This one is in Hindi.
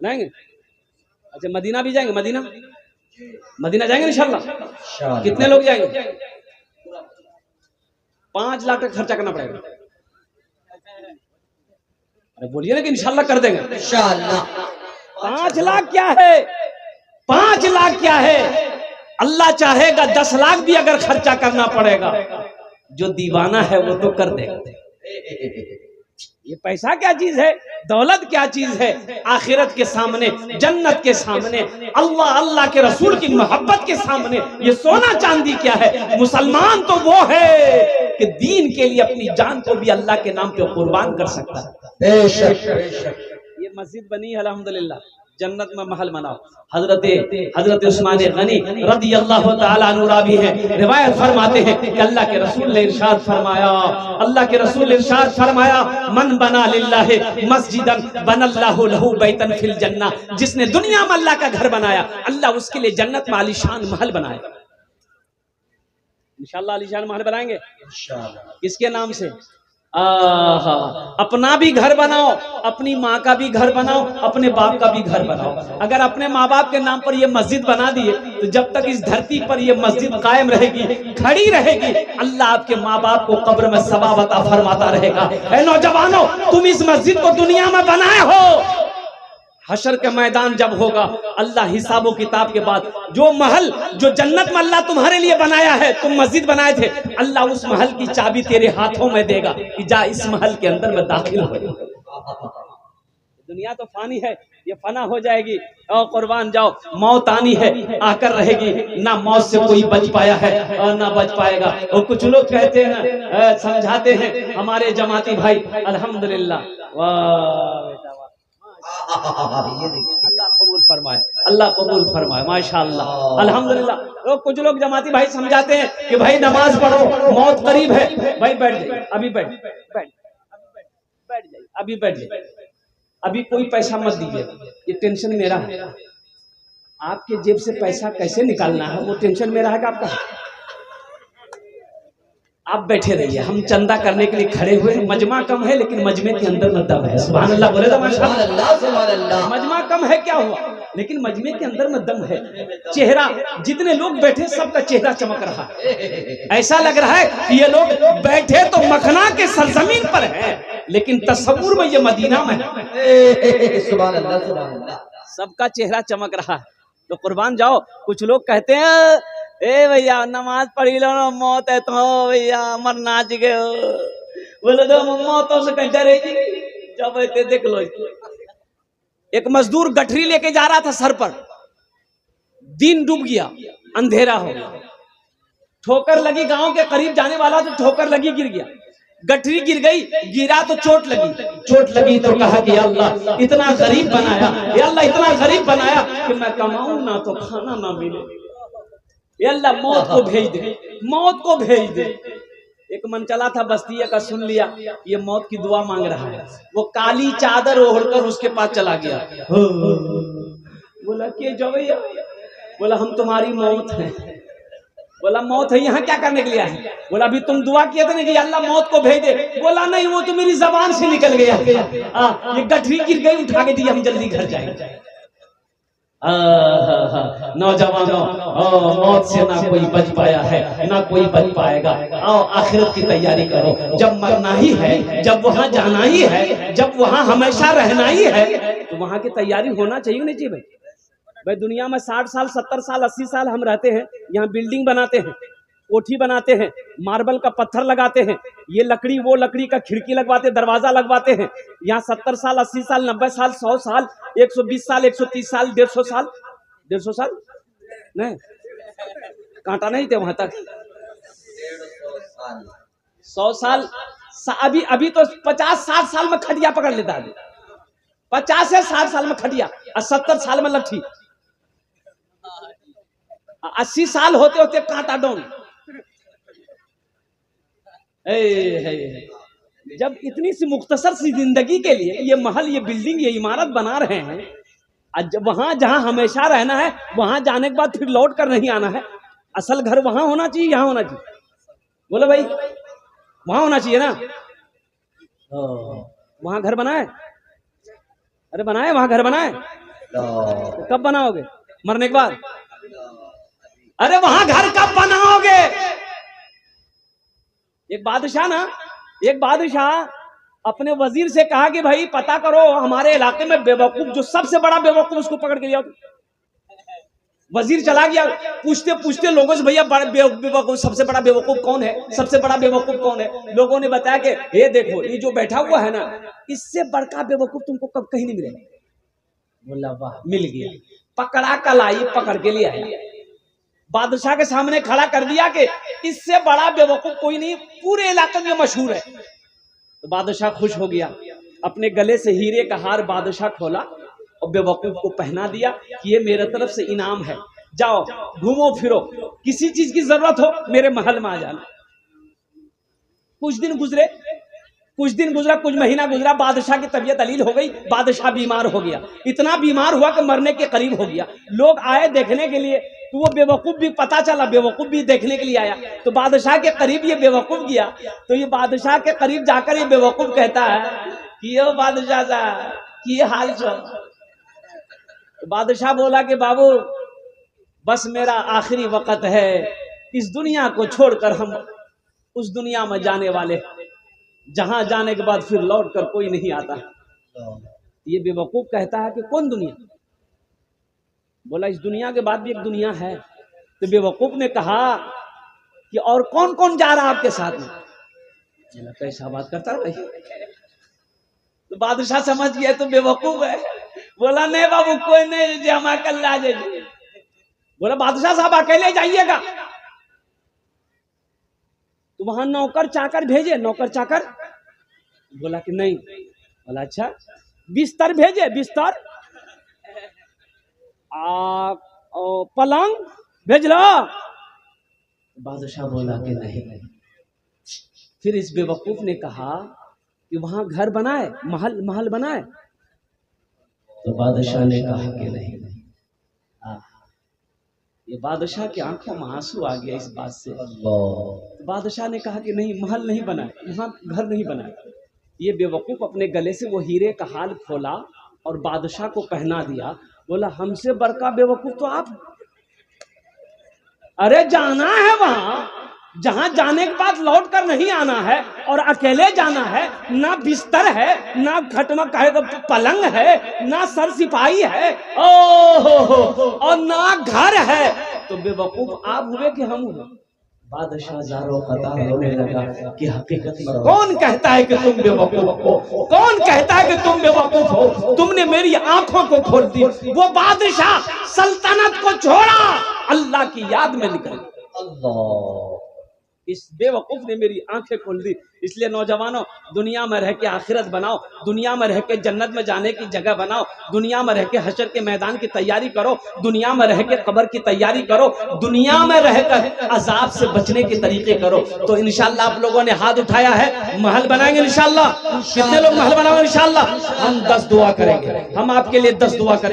जाएंगे? अच्छा मदीना भी जाएंगे? मदीना मदीना जाएंगे इंशाल्लाह। कितने लोग जाएंगे? 5 लाख तक खर्चा करना पड़ेगा। अरे बोलिए ना कि इंशाल्लाह कर देंगे। इंशाल्लाह। 5 लाख क्या है? 5 लाख क्या है? अल्लाह चाहेगा 10 लाख भी अगर खर्चा करना पड़ेगा, जो दीवाना है वो तो कर देगा। ये पैसा क्या चीज है, दौलत क्या चीज है? आखिरत के सामने, जन्नत के सामने, अल्लाह अल्लाह के रसूल की मोहब्बत के सामने ये सोना चांदी क्या है? मुसलमान तो वो है कि दीन के लिए अपनी जान को भी अल्लाह के नाम पे कुर्बान कर सकता है। ये मस्जिद बनी है अल्हम्दुलिल्लाह, जन्नत में महल बनाओ। हजरत उस्मान गनी रज़ी अल्लाह तआला अन्हु रावी हैं, रिवायत फरमाते हैं कि अल्लाह के रसूल ने इरशाद फरमाया, अल्लाह के रसूल ने इरशाद फरमाया, मन बना लिल्लाहि मस्जिदन बनल्लाहु लहू बैतन फिल जन्ना। जिसने दुनिया में अल्लाह का घर बनाया, अल्लाह उसके लिए जन्नत में आलीशान महल बनाएगा। इंशाअल्लाह आलीशान महल बनाएंगे इंशाअल्लाह। किसके नाम से? अपना भी घर बनाओ, अपनी माँ का भी घर बनाओ, अपने बाप का भी घर बनाओ। अगर अपने माँ बाप के नाम पर ये मस्जिद बना दिए तो जब तक इस धरती पर ये मस्जिद कायम रहेगी, खड़ी रहेगी, अल्लाह आपके माँ बाप को कब्र में सवाब अता फरमाता रहेगा। ऐ नौजवानों, तुम इस मस्जिद को दुनिया में बनाए हो, हशर के मैदान जब होगा, अल्लाह हिसाबो किताब के बाद जो महल, जो जन्नत में अल्लाह तुम्हारे लिए बनाया है, तुम मस्जिद बनाए थे, अल्लाह उस महल की चाबी तेरे हाथों में देगा कि जा इस महल के अंदर में दाखिल हो। दुनिया तो फानी है, ये फना हो जाएगी। और कुर्बान जाओ, मौत आनी है, आकर रहेगी। ना मौत से कोई बच पाया है और ना बच पाएगा। और कुछ लोग कहते हैं, समझाते हैं हमारे जमाती भाई, अल्हम्दुलिल्लाह, वाह बेटा अल्लाह कबूल फरमाए, अल्लाह कबूल फरमाए, माशाअल्लाह अल्हम्दुलिल्लाह। तो कुछ लोग जमाती भाई समझाते हैं कि भाई नमाज पढ़ो, मौत करीब है। भाई बैठ जाइए, अभी बैठ जाइए, अभी बैठ जाइए, अभी कोई पैसा मत दीजिए, ये टेंशन मेरा है। आपके जेब से पैसा कैसे निकालना है वो टेंशन मेरा है कि आपका। आप बैठे रहिए, हम चंदा करने के लिए खड़े हुए हैं। मजमा कम है लेकिन मजमे के अंदर में दम है। सुभान अल्लाह बोले तो माशाअल्लाह। मजमा कम है क्या हुआ, लेकिन मजमे के अंदर में दम है। चेहरा, जितने लोग बैठे सबका चेहरा चमक रहा है। ऐसा लग रहा है कि ये लोग बैठे तो मखना के सरजमीन पर हैं, लेकिन तस्वुर में ये मदीना में है। सुभान अल्लाह, सुभान अल्लाह। सबका चेहरा चमक रहा है। तो कुर्बान जाओ, कुछ लोग कहते हैं ए भैया नमाज पढ़ी लो ना, मौत है तो भैया मर नाच गए। बोले तो मौतों से कहीं डरेगी? जब देख लो, एक मजदूर गठरी लेके जा रहा था सर पर, दिन डूब गया, अंधेरा हो गया, ठोकर लगी, गांव के करीब जाने वाला तो ठोकर लगी, गिर गया, गठरी गिर गई, गिरा तो चोट लगी तो कहा कि अल्लाह इतना गरीब बनाया, या अल्लाह इतना गरीब बनाया कि मैं कमाऊं ना तो खाना ना मिले, या अल्लाह मौत को भेज दे, मौत को भेज दे। एक मन चला था बस्तिया का, सुन लिया ये मौत की दुआ मांग रहा है, वो काली चादर ओढ़कर उसके पास चला गया। बोला कि जो भैया, बोला हम तुम्हारी मौत है। बोला मौत है, यहाँ क्या करने के लिए है? बोला अभी तुम दुआ किए थे ना कि अल्लाह मौत को भेज दे। बोला नहीं, वो तो मेरी जबान से निकल गया। ये गठरी गिर गई, उठा के दी, हम जल्दी घर जाएंगे। नौजवानों, मौत से ना कोई बच पाया है, ना कोई बच पाएगा। आओ आखिरत की तैयारी करो, जब मरना ही है, जब वहां जाना ही है, जब वहां हमेशा रहना ही है, तो वहां की तैयारी होना चाहिए नहीं चाहिए? भाई दुनिया में 60 साल 70 साल 80 साल हम रहते हैं, यहाँ बिल्डिंग बनाते हैं, कोठी बनाते हैं, मार्बल का पत्थर लगाते हैं, ये लकड़ी वो लकड़ी का खिड़की लगवाते, दरवाजा लगवाते हैं। यहाँ 70 साल 80 साल 90 साल 100 साल 120 साल 130 साल 150 साल 150 साल नहीं, कांटा नहीं थे वहां तक, 100 साल। अभी तो 50-60 साल में खटिया पकड़ लेता है, 50 से 60 साल में खटिया और 70 साल में लट्ठी, 80 साल होते होते कांटा डोन। जब इतनी सी मुख्तसर सी जिंदगी के लिए ये महल, ये बिल्डिंग, ये इमारत बना रहे हैं, वहां जहां हमेशा रहना है, वहां जाने के बाद फिर लौट कर नहीं आना है। असल घर वहां होना चाहिए, यहाँ होना चाहिए? बोलो भाई, वहां होना चाहिए ना? वहां घर बनाए, अरे बनाए, वहां घर बनाए। कब बनाओगे? मरने के बाद? अरे वहां घर कब बनाओगे? एक बादशाह अपने वजीर से कहा कि भाई पता करो हमारे इलाके में बेवकूफ, जो सबसे बड़ा बेवकूफ उसको पकड़ के लिया। वजीर चला गया, पूछते पूछते लोगों से, भैया बेवकूफ सबसे बड़ा बेवकूफ कौन है, सबसे बड़ा बेवकूफ कौन है? लोगों ने बताया कि ये देखो, ये जो बैठा हुआ है ना, इससे बड़का बेवकूफ तुमको कब कहीं नहीं मिलेगा। बोला वाह, मिल गया। पकड़ा कलाई, पकड़ के लिया, बादशाह के सामने खड़ा कर दिया कि इससे बड़ा बेवकूफ कोई नहीं, पूरे इलाके में मशहूर है। तो बादशाह खुश हो गया, अपने गले से हीरे का हार बादशाह खोला और बेवकूफ को पहना दिया कि ये मेरे तरफ से इनाम है, जाओ घूमो फिरो, किसी चीज की जरूरत हो मेरे महल में आ जाना। कुछ दिन गुजरा, कुछ महीना गुजरा, बादशाह की तबीयत अलील हो गई, बादशाह बीमार हो गया, इतना बीमार हुआ कि मरने के करीब हो गया। लोग आए देखने के लिए, तो वो बेवकूफ भी, पता चला बेवकूफ भी देखने के लिए आया। तो बादशाह के करीब ये बेवकूफ गया, तो ये बादशाह के करीब जाकर ये बेवकूफ कहता है कि ये बादशाह साहब की हाल चल। तो बादशाह बोला कि बाबू बस मेरा आखिरी वक्त है, इस दुनिया को छोड़कर हम उस दुनिया में जाने वाले, जहां जाने के बाद फिर लौट कर कोई नहीं आता। ये बेवकूफ कहता है कि कौन दुनिया? बोला इस दुनिया के बाद भी एक दुनिया है। तो बेवकूफ ने कहा कि और कौन कौन जा रहा है आपके साथ में? कैसा बात करता है भाई? तो बादशाह समझ गया तो बेवकूफ है। बोला नहीं बाबू कोई नहीं, हम अकेले आ जाइए। बोला बादशाह साहब अकेले जाइएगा? तो वहां नौकर चाकर भेजे, नौकर चाकर? बोला कि नहीं। बोला अच्छा बिस्तर भेजे, बिस्तर पलंग भेज लो? बादशाह बोला कि नहीं। फिर इस बेवकूफ ने कहा कि वहां घर बनाए, महल बनाए? तो बादशाह ने कहा कि नहीं। ये बादशाह की आंखों में आंसू आ गया इस बात से। तो बादशाह ने कहा कि नहीं, महल नहीं बनाए, वहां घर नहीं बनाए। ये बेवकूफ अपने गले से वो हीरे का हाल खोला और बादशाह को पहना दिया। बोला हमसे बड़का बेवकूफ तो आप। अरे जाना है वहां, जहां जाने के बाद लौट कर नहीं आना है, और अकेले जाना है, ना बिस्तर है, ना खटमा पलंग है, ना सर सिपाही है, और ना घर है। तो बेवकूफ आप हुए कि हम हुए? बादशाह ज़ारो कतार रोने लगा कि हकीकत में कौन कहता है कि तुम बेवकूफ हो? कौन कहता है कि तुम बेवकूफ हो? तुमने मेरी आंखों को खोल दी। वो बादशाह सल्तनत को छोड़ा, अल्लाह की याद में निकल। अल्लाह, इस बेवकूफ ने मेरी आंखें खोल दी। इसलिए नौजवानों, दुनिया में रह के आखिरत बनाओ, दुनिया में रह के जन्नत में जाने की जगह बनाओ, दुनिया में रह के हशर के मैदान की तैयारी करो, दुनिया में रह के कब्र की तैयारी करो, दुनिया में रहकर अजाब से बचने के तरीके करो। तो इंशाअल्लाह आप लोगों ने हाथ उठाया है, महल बनाएंगे इंशाअल्लाह। कितने लोग महल बनाओगे इंशाअल्लाह? हम 10 दुआ करेंगे, हम आपके लिए 10 दुआ करेंगे।